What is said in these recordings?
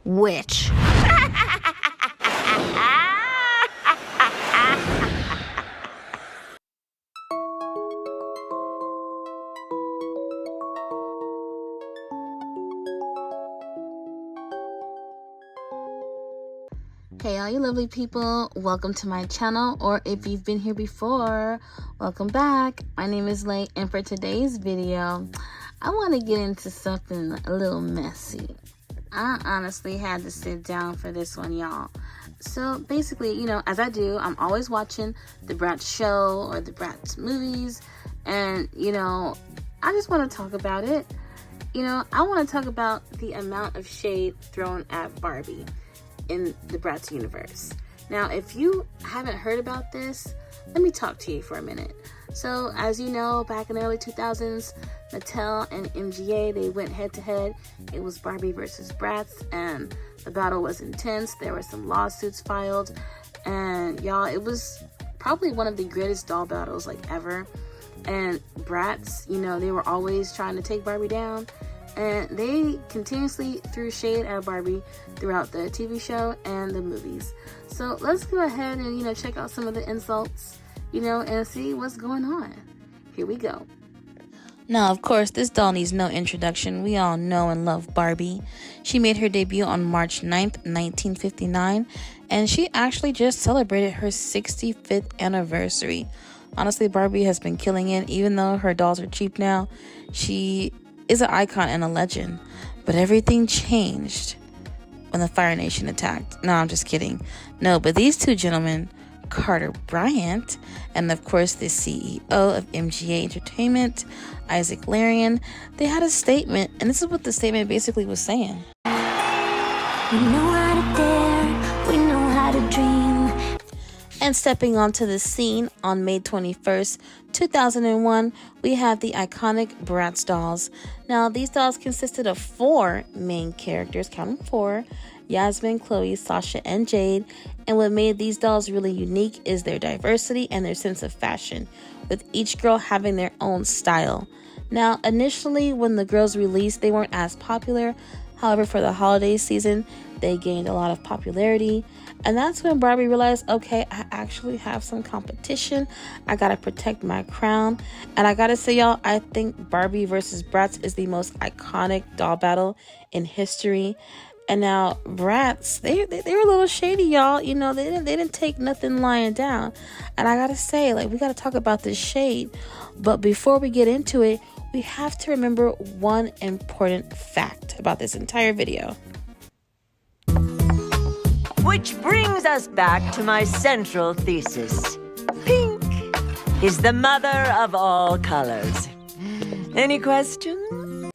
witch. Hey all you lovely people, welcome to my channel, or if you've been here before, welcome back. My name is Lay, and for today's video, I want to get into something a little messy. I honestly had to sit down for this one, y'all. So basically, you know, as I do, I'm always watching the Bratz show or the Bratz movies, and you know, I just want to talk about it. You know, I want to talk about the amount of shade thrown at Barbie in the Bratz universe. Now, if you haven't heard about this, let me talk to you for a minute. So, as you know, back in the early 2000s, Mattel and MGA, they went head to head. It was Barbie versus Bratz, and the battle was intense. There were some lawsuits filed, and y'all, it was probably one of the greatest doll battles like ever. And Bratz, you know, they were always trying to take Barbie down, and they continuously threw shade at Barbie throughout the TV show and the movies. So let's go ahead and, you know, check out some of the insults, you know, and see what's going on. Here we go. Now, of course, this doll needs no introduction. We all know and love Barbie. She made her debut on March 9th, 1959, and she actually just celebrated her 65th anniversary. Honestly, Barbie has been killing it. Even though her dolls are cheap now, she is an icon and a legend. But everything changed when the Fire Nation attacked. No, I'm just kidding. No, but these two gentlemen, Carter Bryant, and of course the CEO of MGA Entertainment, Isaac Larian, they had a statement, and this is what the statement basically was saying. We know how to dare, we know how to dream. And stepping onto the scene on May 21st, 2001, we have the iconic Bratz dolls. Now, these dolls consisted of 4 main characters, counting 4, Yasmin, Chloe, Sasha, and Jade. And what made these dolls really unique is their diversity and their sense of fashion, with each girl having their own style. Now, initially, when the girls released, they weren't as popular. However, for the holiday season, they gained a lot of popularity. And that's when Barbie realized, okay, I actually have some competition. I gotta protect my crown. And I gotta say, y'all, I think Barbie versus Bratz is the most iconic doll battle in history. And now Bratz, they were a little shady, y'all. You know, they didn't take nothing lying down. And I gotta say, like, we gotta talk about this shade. But before we get into it, we have to remember one important fact about this entire video. Which brings us back to my central thesis. Pink is the mother of all colors. Any questions?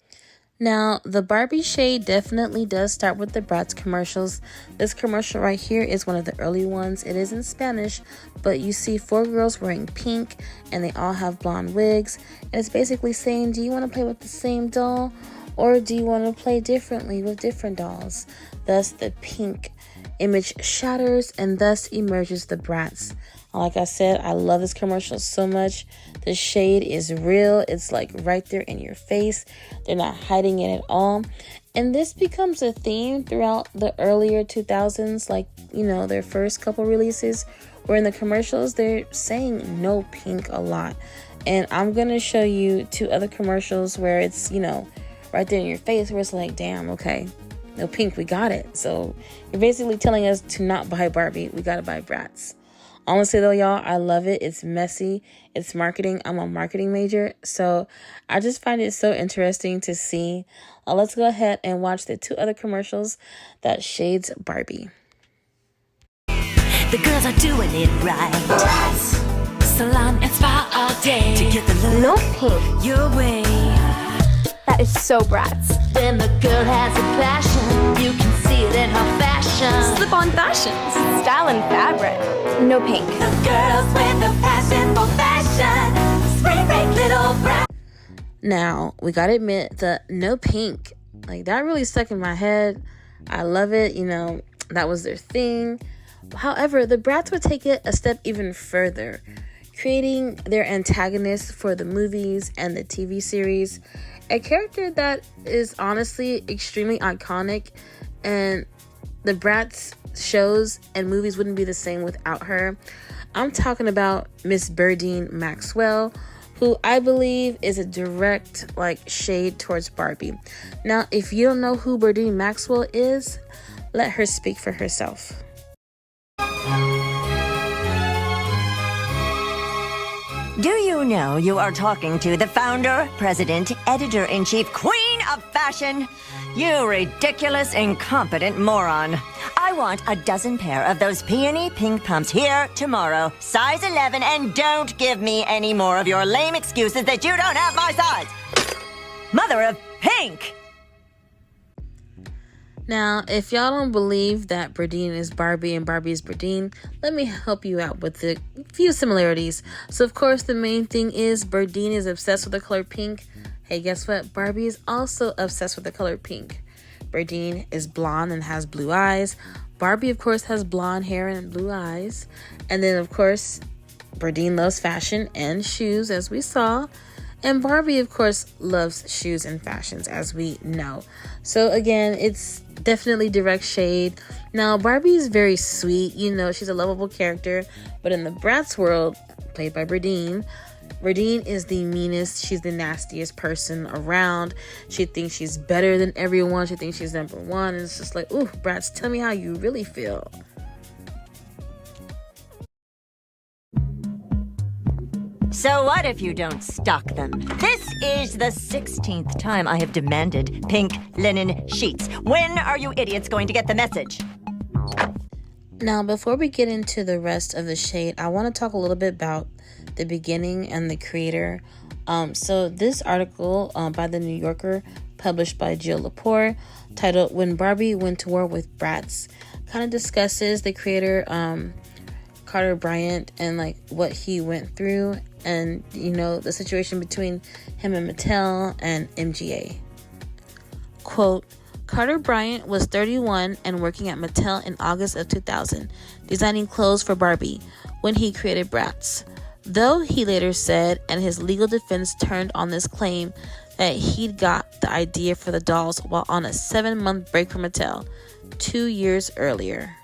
Now, the Barbie shade definitely does start with the Bratz commercials. This commercial right here is one of the early ones. It is in Spanish, but you see 4 girls wearing pink, and they all have blonde wigs. And it's basically saying, do you want to play with the same doll, or do you want to play differently with different dolls? Thus, the pink image shatters, and thus emerges the Bratz. Like I said, I love this commercial so much. The shade is real. It's like right there in your face. They're not hiding it at all. And this becomes a theme throughout the earlier 2000s, like, you know, their first couple releases, where in the commercials, they're saying no pink a lot. And I'm going to show you 2 other commercials where it's, you know, right there in your face, where it's like, damn, okay, no pink, we got it. So you're basically telling us to not buy Barbie. We got to buy Bratz. Honestly, though, y'all, I love it. It's messy. It's marketing. I'm a marketing major. So I just find it so interesting to see. Let's go ahead and watch the 2 other commercials that shades Barbie. The girls are doing it right. Salon and spa all day to get the look No pink. your way. That is so Bratz. When the girl has a passion, you can see it in her fashion. Slip-on fashions. Style and fabric. No pink. The girls with the passion for fashion. Spray break little Bratz. Now, we gotta admit, the no pink, like, that really stuck in my head. I love it. You know, that was their thing. However, the Bratz would take it a step even further, creating their antagonist for the movies and the TV series, a character that is honestly extremely iconic and the Bratz shows and movies wouldn't be the same without her. I'm talking about Miss Birdeen Maxwell, who I believe is a direct shade towards Barbie. Now, if you don't know who Birdeen Maxwell is, let her speak for herself. Do you know you are talking to the founder, president, editor-in-chief, queen of fashion? You ridiculous, incompetent moron. I want a dozen pair of those peony pink pumps here tomorrow, size 11, and don't give me any more of your lame excuses that you don't have my size. Mother of pink! Now, if y'all don't believe that Birdeen is Barbie and Barbie is Birdeen, let me help you out with a few similarities. So, of course, the main thing is Birdeen is obsessed with the color pink. Hey, guess what? Barbie is also obsessed with the color pink. Birdeen is blonde and has blue eyes. Barbie, of course, has blonde hair and blue eyes. And then, of course, Birdeen loves fashion and shoes, as we saw. And Barbie, of course, loves shoes and fashions, as we know. So, again, it's definitely direct shade. Now, Barbie is very sweet. You know, she's a lovable character. But in the Bratz world, played by Birdeen is the meanest. She's the nastiest person around. She thinks she's better than everyone. She thinks she's number one. And it's just like, ooh, Bratz, tell me how you really feel. So what if you don't stock them? This is the 16th time I have demanded pink linen sheets. When are you idiots going to get the message? Now, before we get into the rest of the shade, I want to talk a little bit about the beginning and the creator. So this article by the New Yorker, published by Jill Lepore, titled "When Barbie Went to War with Bratz," kind of discusses the creator, Carter Bryant, and what he went through, and the situation between him and Mattel and MGA. Quote, Carter Bryant was 31 and working at Mattel in August of 2000, designing clothes for Barbie when he created Bratz. Though he later said, and his legal defense turned on this claim, that he'd got the idea for the dolls while on a 7-month break from Mattel 2 years earlier.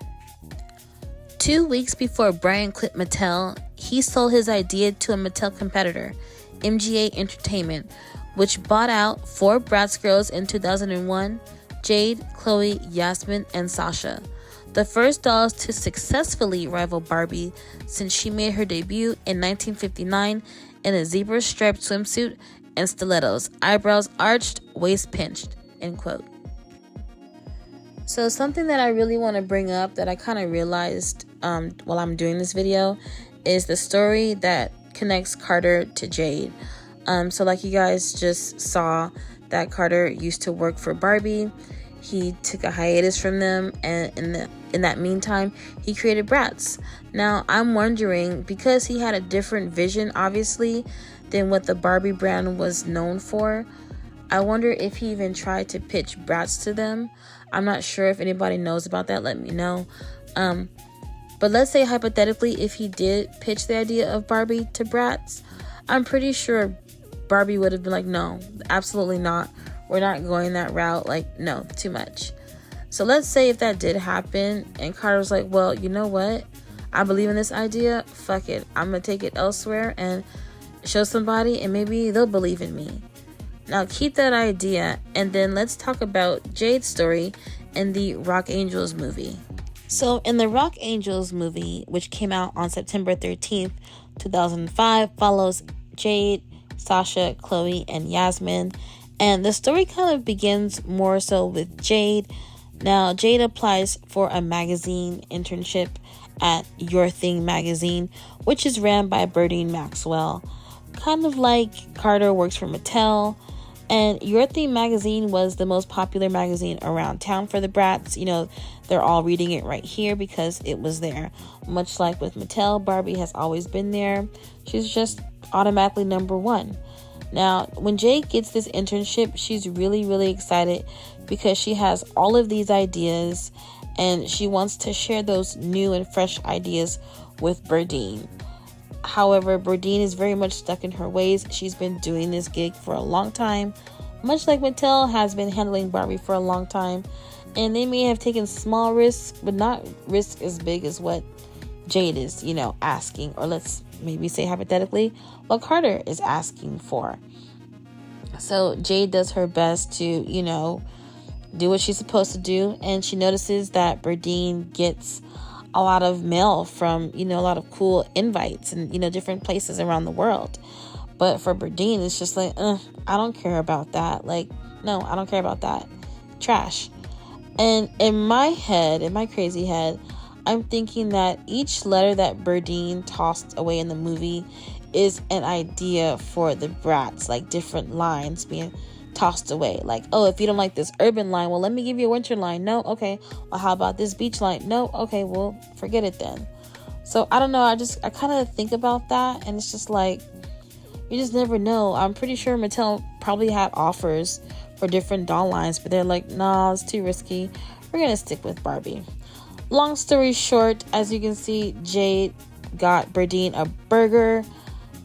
2 weeks before Bryant quit Mattel, he sold his idea to a Mattel competitor, MGA Entertainment, which bought out 4 Bratz girls in 2001, Jade, Chloe, Yasmin, and Sasha. The first dolls to successfully rival Barbie since she made her debut in 1959 in a zebra-striped swimsuit and stilettos, eyebrows arched, waist pinched, end quote. So something that I really want to bring up that I kind of realized while I'm doing this video is the story that connects Carter to Jade. So like you guys just saw, that Carter used to work for Barbie. He took a hiatus from them, and in that meantime, he created Bratz. Now, I'm wondering, because he had a different vision, obviously, than what the Barbie brand was known for, I wonder if he even tried to pitch Bratz to them. I'm not sure if anybody knows about that. Let me know. But let's say, hypothetically, if he did pitch the idea of Barbie to Bratz, I'm pretty sure Barbie would have been like, no, absolutely not. We're not going that route. No, too much. So let's say if that did happen and Carter was like, well, you know what? I believe in this idea. Fuck it. I'm going to take it elsewhere and show somebody, and maybe they'll believe in me. Now keep that idea, and then let's talk about Jade's story in the Rock Angels movie. So in the Rock Angels movie, which came out on September 13th, 2005, follows Jade, Sasha, Chloe, and Yasmin. And the story kind of begins more so with Jade. Now, Jade applies for a magazine internship at Your Thing magazine, which is ran by Birdeen Maxwell. Kind of like Carter works for Mattel. And Your Thing magazine was the most popular magazine around town for the Bratz. They're all reading it right here because it was there. Much like with Mattel, Barbie has always been there. She's just automatically number one. Now, when Jade gets this internship, she's really, really excited because she has all of these ideas and she wants to share those new and fresh ideas with Birdeen. However, Birdeen is very much stuck in her ways. She's been doing this gig for a long time, much like Mattel has been handling Barbie for a long time. And they may have taken small risks, but not risk as big as what Jade is, asking. Or let's maybe say hypothetically, what Carter is asking for. So Jade does her best to, do what she's supposed to do. And she notices that Berdine gets a lot of mail from, a lot of cool invites and, different places around the world. But for Berdine, it's just like, I don't care about that. Like, no, I don't care about that. Trash. And in my head, in my crazy head, I'm thinking that each letter that Berdine tossed away in the movie is an idea for the brats, like different lines being tossed away. Like, oh, if you don't like this urban line, well, let me give you a winter line. No, okay. Well, how about this beach line? No, okay, well, forget it then. So I don't know. I kind of think about that, and it's just like, you just never know. I'm pretty sure Mattel probably had offers for different doll lines, but they're like, nah, it's too risky. We're gonna stick with Barbie. Long story short, as you can see, Jade got Berdine a burger,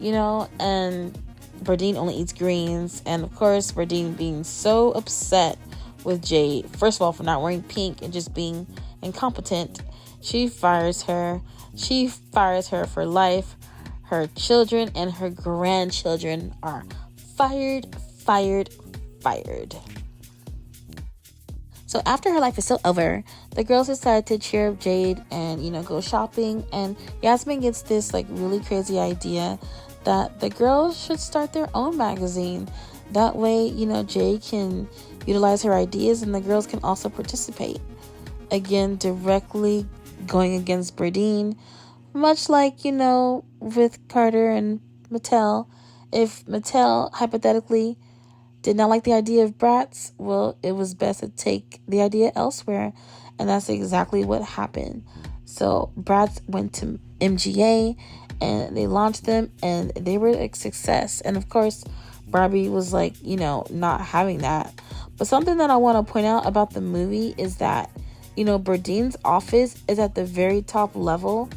and Berdine only eats greens. And of course, Berdine being so upset with Jade, first of all, for not wearing pink and just being incompetent, she fires her. She fires her for life. Her children and her grandchildren are fired. So after her life is so over, the girls decide to cheer up Jade and, go shopping. And Yasmin gets this really crazy idea that the girls should start their own magazine. That way, Jade can utilize her ideas and the girls can also participate. Again, directly going against Berdine, much like, with Carter and Mattel. If Mattel, hypothetically, did not like the idea of Bratz, well, it was best to take the idea elsewhere. And that's exactly what happened. So Bratz went to MGA and they launched them and they were a success. And of course, Barbie was not having that. But something that I want to point out about the movie is that, Berdine's office is at the very top level.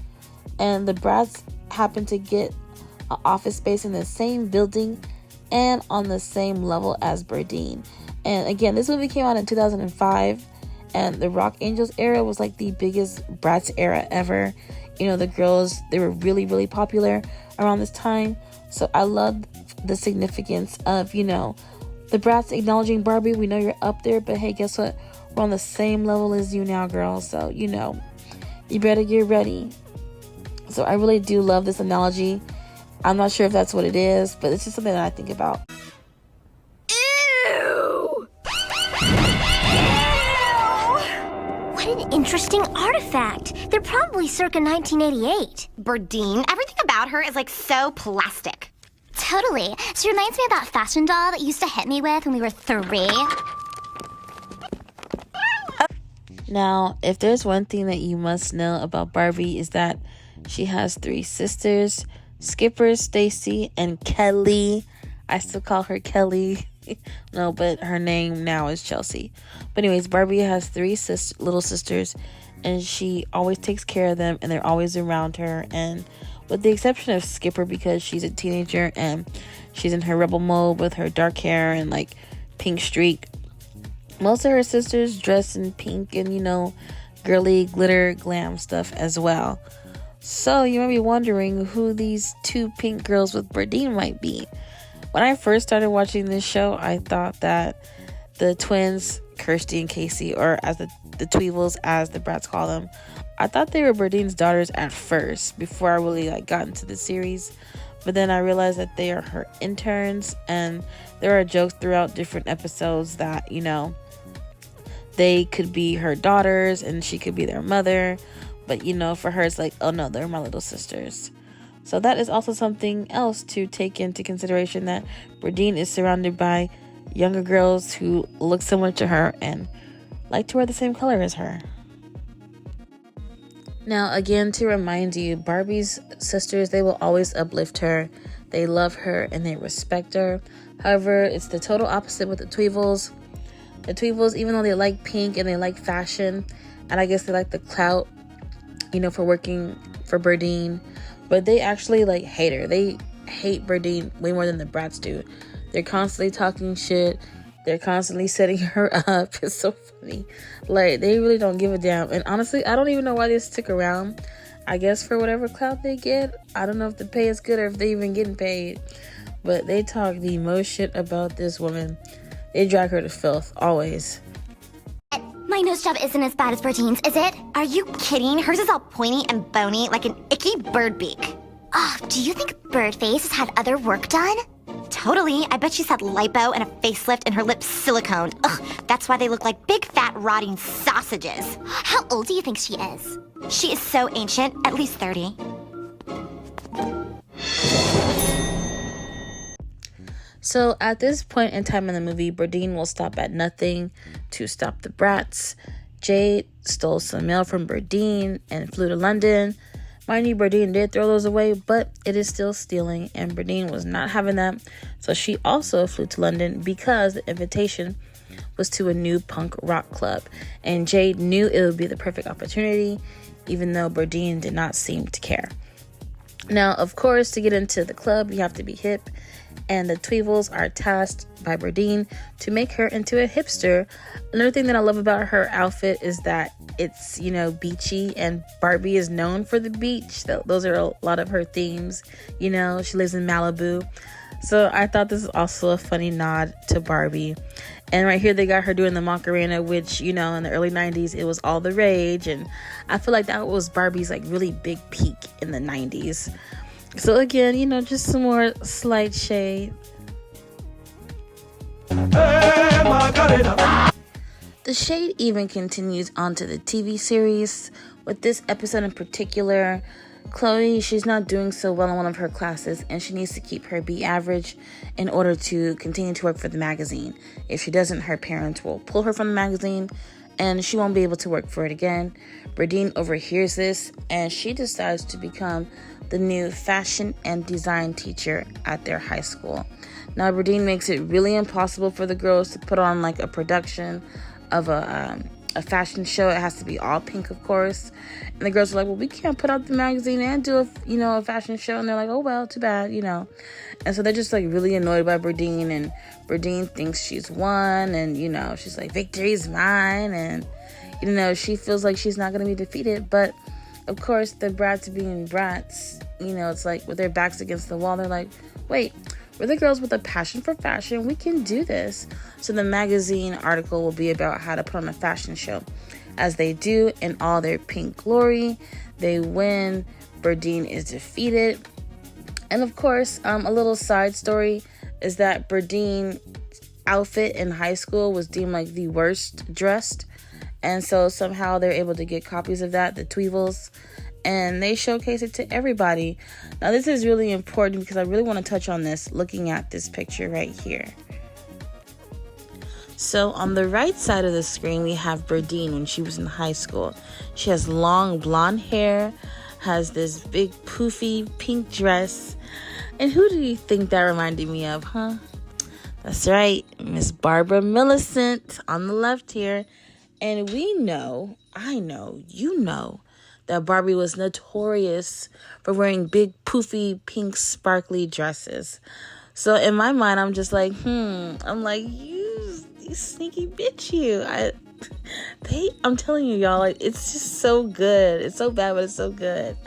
And the Bratz happen to get an office space in the same building and on the same level as Berdine. And again, this movie came out in 2005, and the Rock Angels era was the biggest Bratz era ever. The girls, they were really, really popular around this time. So I love the significance of, the Bratz acknowledging Barbie. We know you're up there, but hey, guess what? We're on the same level as you now, girls. So, you better get ready. So I really do love this analogy. I'm not sure if that's what it is, but it's just something that I think about. Ew! What an interesting artifact. They're probably circa 1988. Berdine, everything about her is so plastic. Totally. She reminds me of that fashion doll that you used to hit me with when we were 3. Now, if there's one thing that you must know about Barbie is that she has 3 sisters. Skipper, Stacy, and Kelly. I still call her Kelly. No, but her name now is Chelsea. But anyways, Barbie has 3 little sisters, and she always takes care of them, and they're always around her. And with the exception of Skipper, because she's a teenager and she's in her rebel mode with her dark hair and pink streak, most of her sisters dress in pink and girly glitter glam stuff as well. So you might be wondering who these 2 pink girls with Berdine might be. When I first started watching this show, I thought that the twins, Kirsty and Casey, or as the Tweevils, as the brats call them, I thought they were Berdine's daughters at first before I really got into the series. But then I realized that they are her interns, and there are jokes throughout different episodes that, they could be her daughters and she could be their mother. But, for her, it's oh, no, they're my little sisters. So that is also something else to take into consideration, that Berdine is surrounded by younger girls who look similar to her and like to wear the same color as her. Now, again, to remind you, Barbie's sisters, they will always uplift her. They love her and they respect her. However, it's the total opposite with the Tweevils. The Tweevils, even though they like pink and they like fashion, and I guess they like the clout, for working for Berdine, but they actually hate her. They hate Berdine way more than the brats do. They're constantly talking shit, They're constantly setting her up. It's so funny. Like, they really don't give a damn. And honestly, I don't even know why they stick around. I guess for whatever clout they get. I don't know if the pay is good or if they even getting paid. But they talk the most shit about this woman. They drag her to filth, always. My nose job isn't as bad as Bertine's, is it? Are you kidding? Hers is all pointy and bony like an icky bird beak. Oh, do you think Birdface has had other work done? Totally. I bet she's had lipo and a facelift and her lips siliconed. Ugh, that's why they look like big fat rotting sausages. How old do you think she is? She is so ancient, at least 30. So at this point in time in the movie, Berdine will stop at nothing to stop the brats. Jade stole some mail from Berdine and flew to London. Mind you, Berdine did throw those away, but it is still stealing, and Berdine was not having that. So she also flew to London because the invitation was to a new punk rock club, and Jade knew it would be the perfect opportunity, even though Berdine did not seem to care. Now, of course, to get into the club, you have to be hip, and the Tweevils are tasked by Berdine to make her into a hipster. Another thing that I love about her outfit is that it's, you know, beachy, and Barbie is known for the beach. Those are a lot of her themes. You know, she lives in Malibu. So I thought this is also a funny nod to Barbie. And right here they got her doing the Macarena, which, you know, in the early 90s, it was all the rage. And I feel like that was Barbie's like really big peak in the 90s. So again, you know, just some more slight shade. The shade even continues onto the TV series. With this episode in particular, Chloe, she's not doing so well in one of her classes, and she needs to keep her B average in order to continue to work for the magazine. If she doesn't, her parents will pull her from the magazine, and she won't be able to work for it again. Berdine overhears this, and she decides to become the new fashion and design teacher at their high school. Now, Berdine makes it really impossible for the girls to put on like a production of a fashion show. It has to be all pink, of course. And the girls are like, well, we can't put out the magazine and do a fashion show. And they're like, oh, well, too bad, you know. And so they're just like really annoyed by Berdine, and Berdine thinks she's won, and, you know, she's like, victory's mine. And, you know, she feels like she's not going to be defeated. But of course, the brats being brats, you know, it's like with their backs against the wall, they're like, wait, we're the girls with a passion for fashion. We can do this. So the magazine article will be about how to put on a fashion show. As they do in all their pink glory, they win. Berdine is defeated. And of course, a little side story is that Berdine's outfit in high school was deemed like the worst dressed. And so somehow they're able to get copies of that, the Tweevils, and they showcase it to everybody. Now, this is really important because I really want to touch on this looking at this picture right here. So on the right side of the screen, we have Berdine when she was in high school. She has long blonde hair, has this big poofy pink dress. And who do you think that reminded me of, huh? That's right, Miss Barbara Millicent on the left here. And we know, I know, you know, that Barbie was notorious for wearing big, poofy, pink, sparkly dresses. So in my mind, I'm just like, I'm like, you sneaky bitch, you. I'm telling you, y'all, like, it's just so good. It's so bad, but it's so good.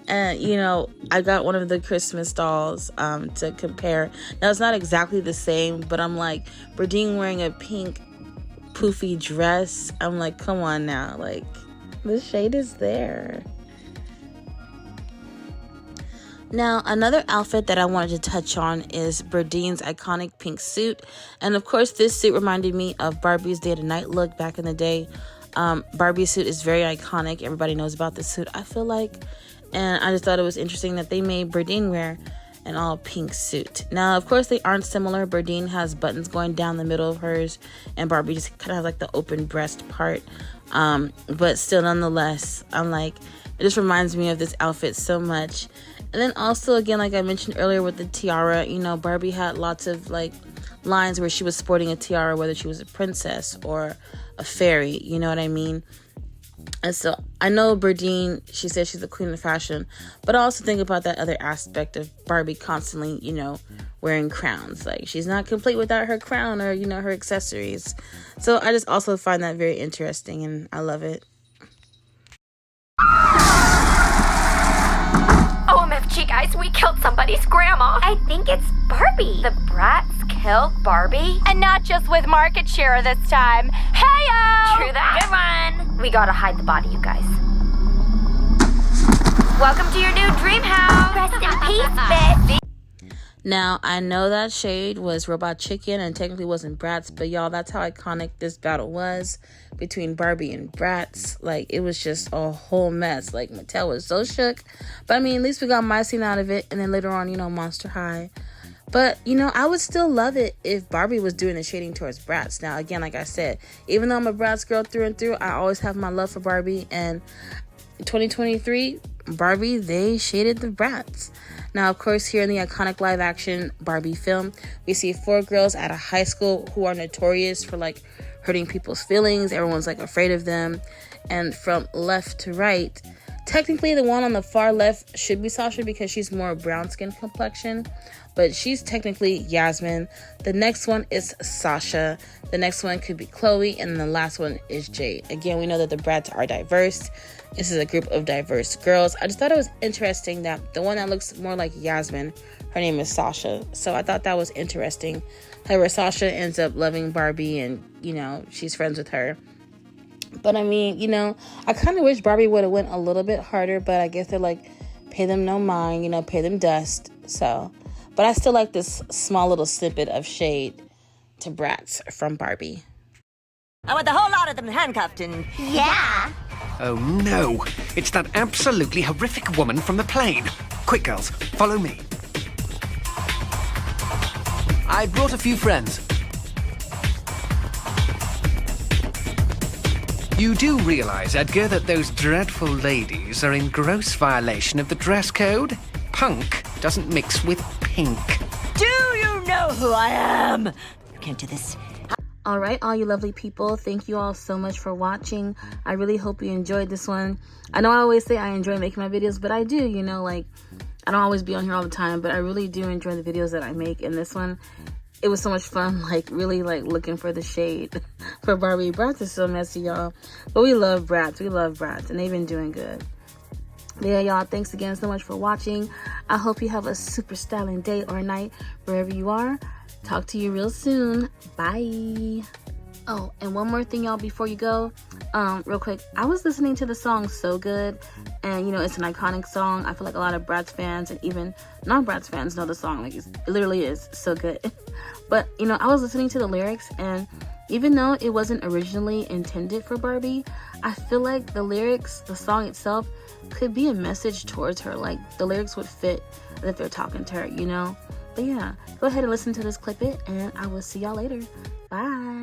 And, you know, I got one of the Christmas dolls to compare. Now, it's not exactly the same, but I'm like, Berdine wearing a pink, poofy dress. I'm like, come on now, like, the shade is there. Now, another outfit that I wanted to touch on is Berdine's iconic pink suit. And of course, this suit reminded me of Barbie's day to night look back in the day. Barbie's suit is very iconic. Everybody knows about this suit, I feel like. And I just thought it was interesting that they made Berdine wear an all pink suit. Now, of course, they aren't similar. Berdine has buttons going down the middle of hers, and Barbie just kind of has like the open breast part. But still, nonetheless, I'm like, it just reminds me of this outfit so much. And then also, again, like I mentioned earlier with the tiara, you know, Barbie had lots of like lines where she was sporting a tiara, whether she was a princess or a fairy, you know what I mean? And so I know Berdine, she says she's the queen of fashion, but I also think about that other aspect of Barbie constantly, you know, wearing crowns. Like, she's not complete without her crown or, you know, her accessories. So I just also find that very interesting, and I love it. OMFG, guys, we killed somebody's grandma. I think it's Barbie. The brats killed Barbie? And not just with market share this time. Hey-o! True that. Good one. We gotta hide the body, you guys. Welcome to your new dream house. Rest in peace, bitch. Now, I know that shade was Robot Chicken and technically wasn't Bratz, but y'all, that's how iconic this battle was between Barbie and Bratz. Like, it was just a whole mess. Like, Mattel was so shook. But, I mean, at least we got my scene out of it, and then later on, you know, Monster High. But, you know, I would still love it if Barbie was doing the shading towards Bratz. Now, again, like I said, even though I'm a Bratz girl through and through, I always have my love for Barbie. And 2023, Barbie, they shaded the Bratz. Now, of course, here in the iconic live-action Barbie film, we see 4 girls at a high school who are notorious for, like, hurting people's feelings. Everyone's, like, afraid of them. And from left to right, technically the one on the far left should be Sasha because she's more brown skin complexion, but she's technically Yasmin. The next one is Sasha. The next one could be Chloe, and the last one is Jade. Again, we know that the Bratz are diverse. This is a group of diverse girls. I just thought it was interesting that the one that looks more like Yasmin, her name is Sasha. So I thought that was interesting. However, Sasha ends up loving Barbie and, you know, she's friends with her. But I mean, you know, I kind of wish Barbie would have went a little bit harder, but I guess they're like, pay them no mind, you know, pay them dust. So, but I still like this small little snippet of shade to Bratz from Barbie. I want the whole lot of them handcuffed and... Yeah. Oh no, it's that absolutely horrific woman from the plane. Quick, girls, follow me. I brought a few friends. You do realize, Edgar, that those dreadful ladies are in gross violation of the dress code? Punk doesn't mix with pink. Do you know who I am? You can't do this. All right, all you lovely people, thank you all so much for watching. I really hope you enjoyed this one. I know I always say I enjoy making my videos, but I do, you know, like, I don't always be on here all the time, but I really do enjoy the videos that I make. And this one, it was so much fun, like, really, like, looking for the shade for Barbie. Bratz is so messy, y'all. But we love Bratz. We love Bratz, and they've been doing good. But yeah, y'all, thanks again so much for watching. I hope you have a super styling day or night wherever you are. Talk to you real soon. Bye. Oh, and one more thing, y'all, before you go. Real quick, I was listening to the song So Good, and, you know, it's an iconic song. I feel like a lot of Bratz fans and even non-Bratz fans know the song. Like, it literally is so good. But, you know, I was listening to the lyrics, and even though it wasn't originally intended for Barbie, I feel like the lyrics, the song itself, could be a message towards her. Like, the lyrics would fit as if they're talking to her, you know? But yeah, go ahead and listen to this clip it, and I will see y'all later. Bye.